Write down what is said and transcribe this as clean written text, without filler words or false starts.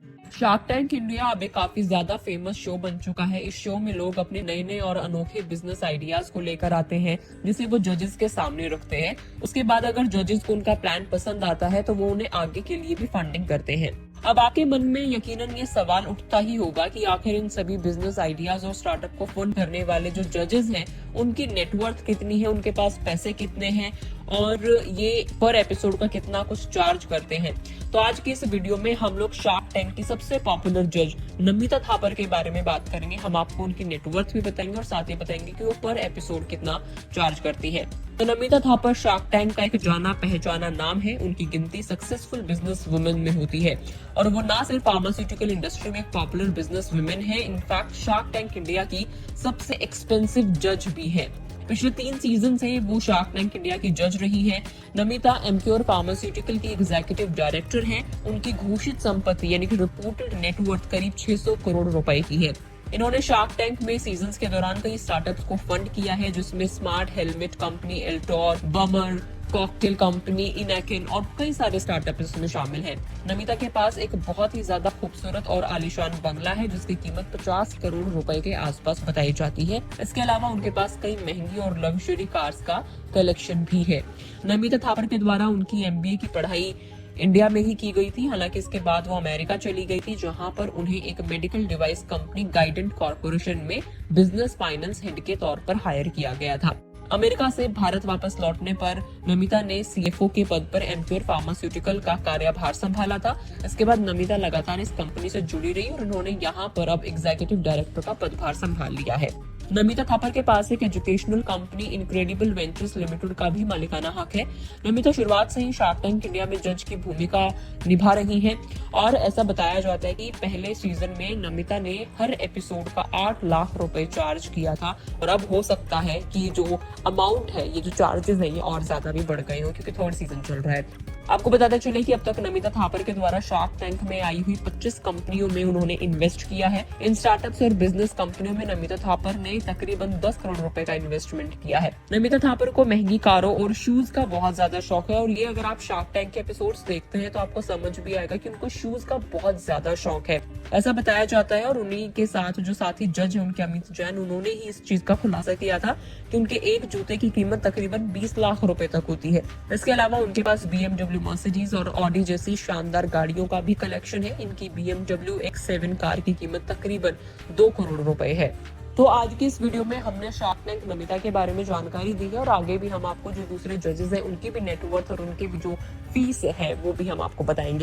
Shark tank India अब एक काफी ज्यादा फेमस शो बन चुका है। इस शो में लोग अपने नए नए और अनोखे बिजनेस आइडियाज को लेकर आते हैं, जिसे वो जजेस के सामने रखते हैं। उसके बाद अगर जजेस को उनका प्लान पसंद आता है तो वो उन्हें आगे के लिए भी फंडिंग करते हैं। अब आपके मन में यकीनन ये सवाल उठता ही होगा कि आखिर इन सभी बिजनेस आइडियाज और स्टार्टअप को फंड करने वाले जो जजेस हैं, उनकी नेटवर्थ कितनी है, उनके पास पैसे कितने हैं और ये पर एपिसोड का कितना कुछ चार्ज करते हैं। तो आज की इस वीडियो में हम लोग शार्क टैंक की सबसे पॉपुलर जज नमिता थापर के बारे में बात करेंगे। हम आपको उनकी नेटवर्थ भी बताएंगे और साथ ही बताएंगे कि वो पर एपिसोड कितना चार्ज करती है। तो नमिता थापर शार्क टैंक का एक जाना पहचाना नाम है। उनकी गिनती सक्सेसफुल बिजनेस वुमेन में होती है और वो ना सिर्फ फार्मास्यूटिकल इंडस्ट्री में एक पॉपुलर बिजनेस वुमेन है, इनफैक्ट शार्क टैंक इंडिया की सबसे एक्सपेंसिव जज भी है। पिछले 3 सीजन से वो शार्क टैंक इंडिया की जज रही है। नमिता एमक्योर फार्मास्यूटिकल की एग्जीक्यूटिव डायरेक्टर हैं। उनकी घोषित संपत्ति यानी कि रिपोर्टेड नेटवर्थ करीब 600 करोड़ रुपए की है। इन्होंने शार्क टैंक में सीजन्स के दौरान कई स्टार्टअप्स को फंड किया है, जिसमें स्मार्ट हेलमेट कंपनी एल्टोर, बमर, कॉकटेल कंपनी इनैकिन और कई सारे स्टार्टअप इसमें शामिल हैं। नमिता के पास एक बहुत ही ज्यादा खूबसूरत और आलीशान बंगला है, जिसकी कीमत 50 करोड़ रुपए के आसपास बताई जाती है। इसके अलावा उनके पास कई महंगी और लग्जरी कार्स का कलेक्शन भी है। नमिता थापर के द्वारा उनकी एमबीए की पढ़ाई इंडिया में ही की गई थी। हालांकि इसके बाद वो अमेरिका चली गई थी, जहां पर उन्हें एक मेडिकल डिवाइस कंपनी गाइडेंट कॉर्पोरेशन में बिजनेस फाइनेंस हेड के तौर पर हायर किया गया था। अमेरिका से भारत वापस लौटने पर नमिता ने सीएफओ के पद पर एमक्योर फार्मास्यूटिकल का कार्यभार संभाला था। इसके बाद नमिता लगातार इस कंपनी से जुड़ी रही और उन्होंने यहाँ पर अब एग्जीक्यूटिव डायरेक्टर का पदभार संभाल लिया है। नमिता थापर के पास एक educational company incredible ventures limited का भी मालिकाना हक है। नमिता शुरुआत से ही शार्क टैंक इंडिया में जज की भूमिका निभा रही हैं और ऐसा बताया जाता है कि पहले सीजन में नमिता ने हर एपिसोड का 8 लाख रुपए चार्ज किया था और अब हो सकता है कि जो अमाउंट है, ये जो चार्जेस है, ये और ज्यादा भी बढ़ गए हो क्योंकि थर्ड सीजन चल रहा है। आपको बताते चले कि अब तक नमिता थापर के द्वारा शार्क टैंक में आई हुई 25 कंपनियों में उन्होंने इन्वेस्ट किया है। इन स्टार्टअप्स और बिजनेस कंपनियों में नमिता थापर ने तकरीबन 10 करोड़ रुपए का इन्वेस्टमेंट किया है। नमिता थापर को महंगी कारों और शूज का बहुत ज्यादा शौक है और ये अगर आप शार्क टैंक के एपिसोड्स देखते हैं तो आपको समझ भी आएगा कि उनको शूज का बहुत ज्यादा शौक है, ऐसा बताया जाता है। और उन्हीं के साथ जो साथी जज है उनके अमित जैन, उन्होंने ही इस चीज का खुलासा किया था कि उनके एक जूते की कीमत तकरीबन 20 लाख रुपए तक होती है। इसके अलावा उनके पास BMW, मर्सिडीज और ऑडी जैसी शानदार गाड़ियों का भी कलेक्शन है। इनकी BMW X7 कार की कीमत तकरीबन 2 करोड़ रुपए है। तो आज की इस वीडियो में हमने शार्क टैंक नमिता के बारे में जानकारी दी है और आगे भी हम आपको जो दूसरे जजेस हैं उनकी भी नेटवर्थ और उनकी भी जो फीस है वो भी हम आपको बताएंगे।